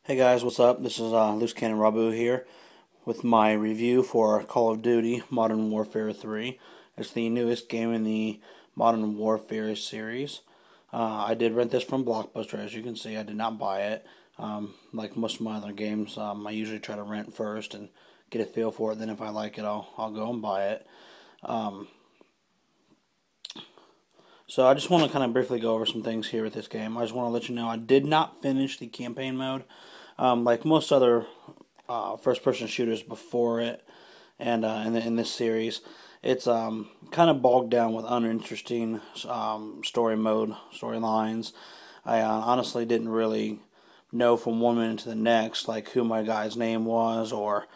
Hey guys, what's up? This is LooseCannonRobu here with my review for Call of Duty Modern Warfare 3. It's the newest game in the Modern Warfare series. I did rent this from Blockbuster, as you can see. I did not buy it. Like most of my other games, I usually try to rent first and get a feel for it. Then if I like it, I'll go and buy it. Um, so I just want to kind of briefly go over some things here with this game. I just want to let you know I did not finish the campaign mode. Like most other first-person shooters before it, and in this series, it's kind of bogged down with uninteresting storylines. I honestly didn't really know from one minute to the next like who my guy's name was or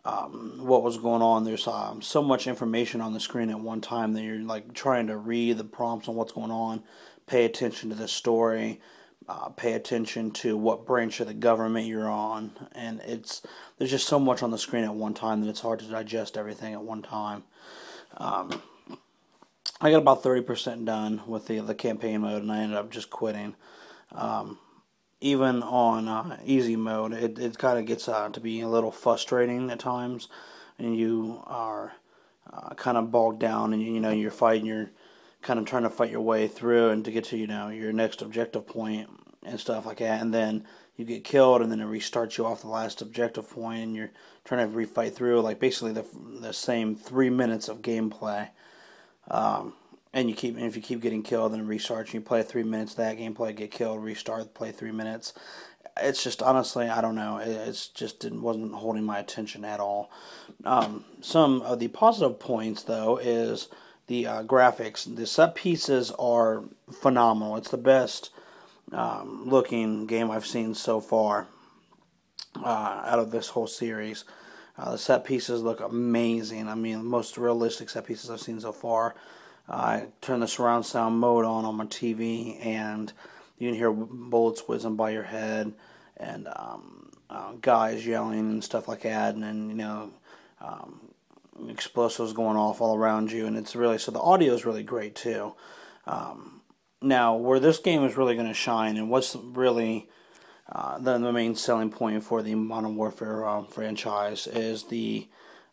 what was going on. There's so much information on the screen at one time that you're like trying to read the prompts on what's going on, pay attention to the story, pay attention to what branch of the government you're on, and there's just so much on the screen at one time that it's hard to digest everything at one time. Um, I got about 30% done with the campaign mode, and I ended up just quitting. Um, Even on easy mode, it kind of gets to be a little frustrating at times, and you are kind of bogged down, and you're kind of trying to fight your way through and to get to your next objective point and stuff like that, and then you get killed, and then it restarts you off the last objective point, and you're trying to refight through like basically the same 3 minutes of gameplay. Um, and if you keep getting killed, then it restarts. And you play 3 minutes of that gameplay, get killed, restart, play 3 minutes. It's just honestly, I don't know. It's just wasn't holding my attention at all. Some of the positive points though is the graphics. The set pieces are phenomenal. It's the best looking game I've seen so far out of this whole series. The set pieces look amazing. I mean, the most realistic set pieces I've seen so far. I turned the surround sound mode on my TV, and you can hear bullets whizzing by your head, and guys yelling and stuff like that, and then explosives going off all around you, and it's really so the audio is really great too. Now, where this game is really going to shine, and what's really the main selling point for the Modern Warfare franchise is the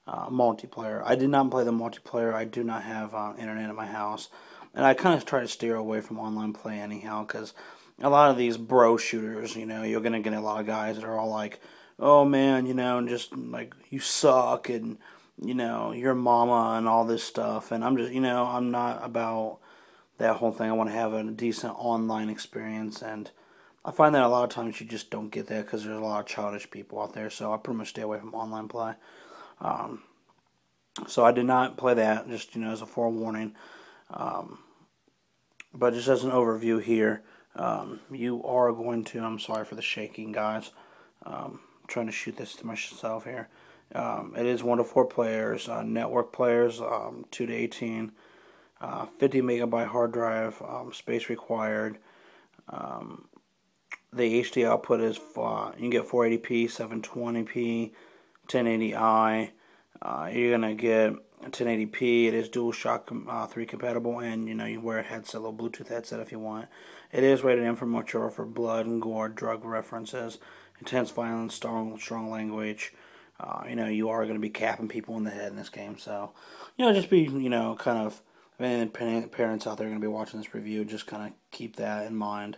multiplayer. I did not play the multiplayer. I do not have internet in my house, and I kind of try to steer away from online play anyhow, because a lot of these bro shooters, you're gonna get a lot of guys that are all like, "Oh man, and just like you suck," and your mama and all this stuff, and I'm just, I'm not about that whole thing. I want to have a decent online experience, and I find that a lot of times you just don't get that because there's a lot of childish people out there. So I pretty much stay away from online play. Um, so I did not play that, just as a forewarning. Um, but just as an overview here, you are going to. I'm sorry for the shaking, guys. Trying to shoot this to myself here. It is 1 to 4 players, network players, 2 to 18, 50 megabyte hard drive, space required. The HD output is you can get 480p, 720p, 1080i. You're gonna get 1080p. It is DualShock 3 compatible, and you wear a headset, a little Bluetooth headset if you want. It is rated M for mature for blood and gore, drug references, intense violence, strong language. You are gonna be capping people in the head in this game, so just be kind of. If any parents out there are gonna be watching this review, just kind of keep that in mind.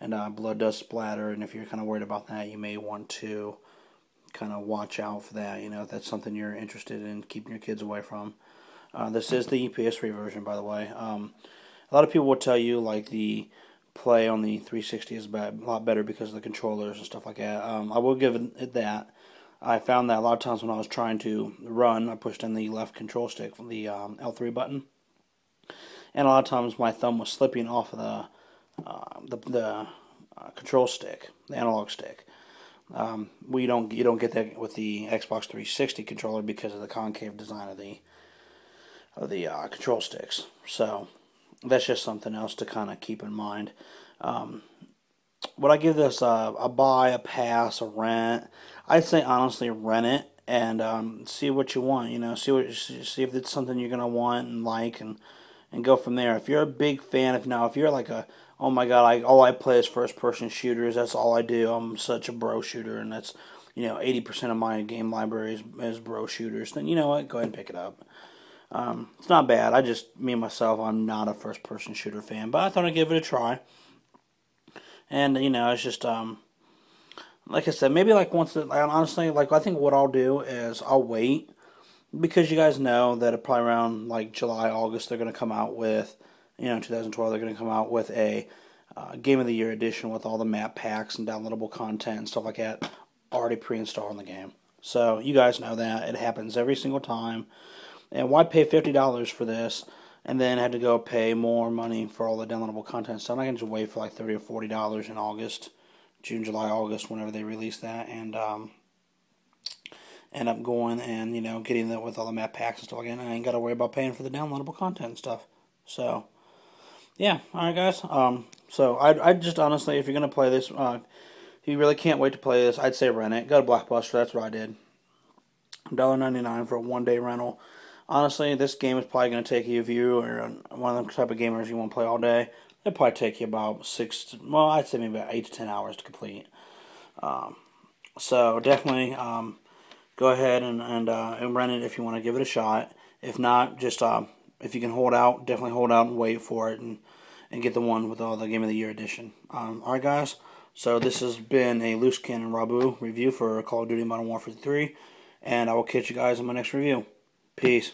And blood does splatter, and if you're kind of worried about that, you may want to kind of watch out for that, if that's something you're interested in keeping your kids away from. This is the PS3 version, by the way. A lot of people will tell you, like, the play on the 360 is a lot better because of the controllers and stuff like that. I will give it that. I found that a lot of times when I was trying to run, I pushed in the left control stick, the L3 button, and a lot of times my thumb was slipping off of the control stick, the analog stick. You don't get that with the Xbox 360 controller because of the concave design of the control sticks. So that's just something else to kind of keep in mind. Would I give this a buy, a pass, a rent? I'd say honestly rent it and see what you want. See if it's something you're gonna want and like, and and go from there. If you're a big fan, if you're like a, oh my god, all I play is first person shooters, that's all I do, I'm such a bro shooter, and that's, 80% of my game library is bro shooters, then you know what, go ahead and pick it up. It's not bad. Me myself, I'm not a first person shooter fan, but I thought I'd give it a try. And, it's just, like I said, maybe like honestly, like I think what I'll do is I'll wait, because you guys know that probably around like July, August, they're going to come out with, 2012, they're going to come out with a Game of the Year edition with all the map packs and downloadable content and stuff like that already pre-installed in the game. So you guys know that. It happens every single time. And why pay $50 for this and then have to go pay more money for all the downloadable content stuff? I can just wait for like $30 or $40 in August, June, July, August, whenever they release that, and end up going and, getting that with all the map packs and stuff like that. And I ain't got to worry about paying for the downloadable content and stuff. So, yeah. Alright, guys. So, I'd just honestly, if you're going to play this, if you really can't wait to play this, I'd say rent it. Go to Blockbuster. That's what I did. $1.99 for a one-day rental. Honestly, this game is probably going to take you, if you are one of the type of gamers you want to play all day, it'll probably take you about I'd say maybe about 8 to 10 hours to complete. So, definitely, go ahead and rent it if you want to give it a shot. If not, just if you can hold out, definitely hold out and wait for it, and get the one with all the Game of the Year edition. Alright, guys, so this has been a LooseCannonRobu review for Call of Duty Modern Warfare 3, and I will catch you guys in my next review. Peace.